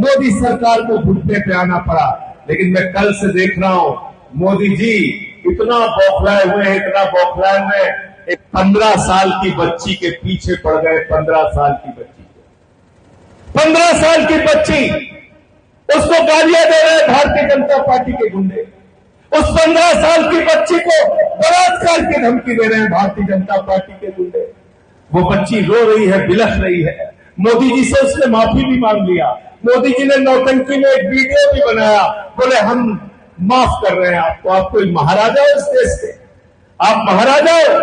मोदी सरकार को घुटने पे आना पड़ा। लेकिन मैं कल से देख रहा हूं मोदी जी इतना बौखलाए हुए हैं, इतना बौखलाए हुए, एक 15 साल की बच्ची के पीछे पड़ गए। 15 साल की बच्ची, 15 साल की बच्ची, उसको गालियां दे रहे हैं भारतीय जनता पार्टी के गुंडे। उस 15 साल की बच्ची को बलात्कार की धमकी दे रहे हैं भारतीय जनता पार्टी के गुंडे। वो बच्ची रो रही है, बिलख रही है। मोदी जी से उसने माफी भी मांग लिया। मोदी जी ने नौटंकी में एक वीडियो भी बनाया, बोले हम माफ कर रहे हैं आपको। आप कोई महाराजा हो इस देश के, आप महाराजा हो,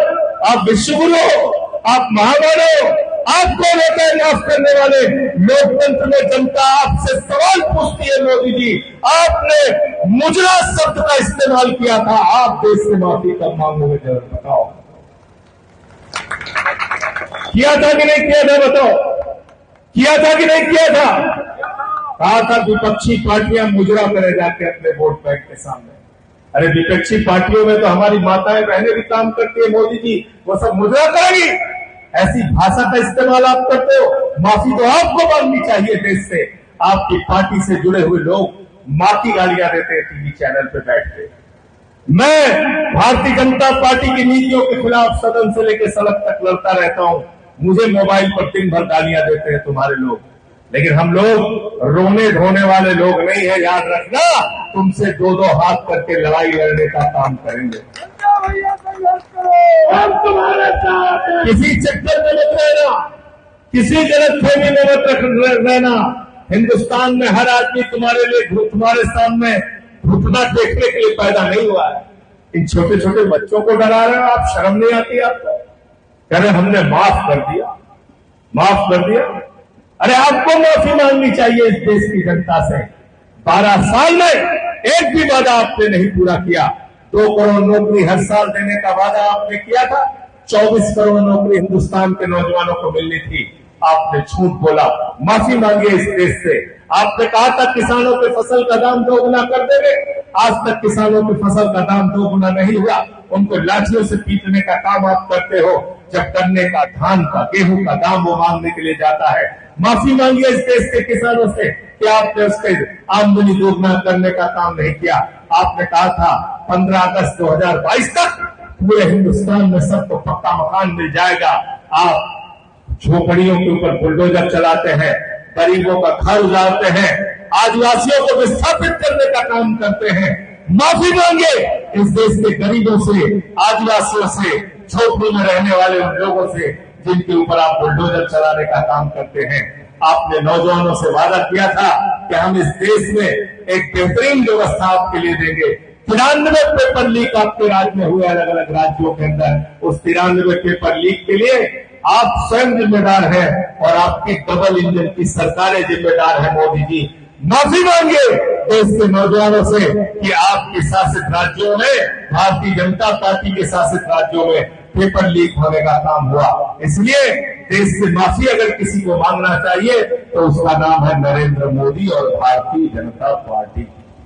आप विश्वगुरु हो, आप महामानव हो, आप कौन होता है माफ करने वाले? लोकतंत्र में जनता आपसे सवाल पूछती है मोदी जी, आपने मुजरा शब्द का इस्तेमाल किया था, आप देश से माफी कब मांगोगे जरा बताओ। किया था कि नहीं किया था बताओ? किया था कि नहीं किया था? कहा था विपक्षी पार्टियां मुजरा करे जाके अपने वोट बैंक के सामने। अरे विपक्षी पार्टियों में तो हमारी माताएं बहनें भी काम करती है मोदी जी, वो सब मुजरा करेगी? ऐसी भाषा का इस्तेमाल आप करते हो, माफी तो आपको मांगनी चाहिए देश से। आपकी पार्टी से जुड़े हुए लोग मां की गालियां देते हैं टीवी चैनल पे बैठ के। मैं भारतीय जनता पार्टी की नीतियों के खिलाफ सदन से लेकर सड़क तक लड़ता रहता हूं। मुझे मोबाइल पर दिन भर गालियां देते हैं तुम्हारे लोग, लेकिन हम लोग रोने धोने वाले लोग नहीं है, याद रखना। तुमसे दो दो हाथ करके लड़ाई लड़ने का काम करेंगे। हम तुम्हारे साथ किसी चक्कर में मत रहना, किसी गलतफहमी में मत रहना। हिंदुस्तान में हर आदमी तुम्हारे लिए, तुम्हारे सामने घुटना देखने के लिए पैदा नहीं हुआ है। इन छोटे छोटे बच्चों को डरा रहे हो आप, शर्म नहीं आती आपको? कह रहे हमने माफ कर दिया, माफ कर दिया। अरे आपको माफी मांगनी चाहिए इस देश की जनता से। 12 साल में एक भी वादा आपने नहीं पूरा किया। 2 करोड़ नौकरी हर साल देने का वादा आपने किया था। 24 करोड़ नौकरी हिंदुस्तान के नौजवानों को मिलनी थी, आपने झूठ बोला। माफी मांगिए इस देश से। आपने कहा था किसानों के फसल का दाम 2 गुना कर देंगे, आज तक किसानों की फसल का दाम 2 गुना नहीं हुआ। उनको लाठियों से पीटने का काम आप करते हो, जब गन्ने का, धान का, गेहूं का दाम वो मांगने के लिए जाता है। माफी मांगिए इस देश के किसानों से कि आपने उसके आमदनी दोगुना करने का काम नहीं किया। आपने कहा था 15 अगस्त 2022 तक पूरे हिंदुस्तान में सबको पक्का मकान मिल जाएगा। आप झोपड़ियों के ऊपर बुलडोजर चलाते हैं, गरीबों का घर उजाड़ते हैं, आदिवासियों को विस्थापित करने का काम करते हैं। माफी मांगे इस देश के गरीबों से, आदिवासियों से, झोपड़ी में रहने वाले उन लोगों से जिनके ऊपर आप बुलडोजर चलाने का काम करते हैं। आपने नौजवानों से वादा किया था कि हम इस देश में एक बेहतरीन व्यवस्था आपके लिए देंगे। 93 पेपर लीक आपके राज्य में हुए, अलग अलग राज्यों के अंदर। उस 93 पेपर लीक के लिए आप स्वयं जिम्मेदार हैं और आपकी डबल इंजन की सरकारें जिम्मेदार है। मोदी जी माफी मांगे देश के नौजवानों से कि आपके शासित राज्यों में, भारतीय जनता पार्टी के शासित राज्यों में पेपर लीक होने का काम हुआ। इसलिए देश से माफी अगर किसी को मांगना चाहिए तो उसका नाम है नरेंद्र मोदी और भारतीय जनता पार्टी।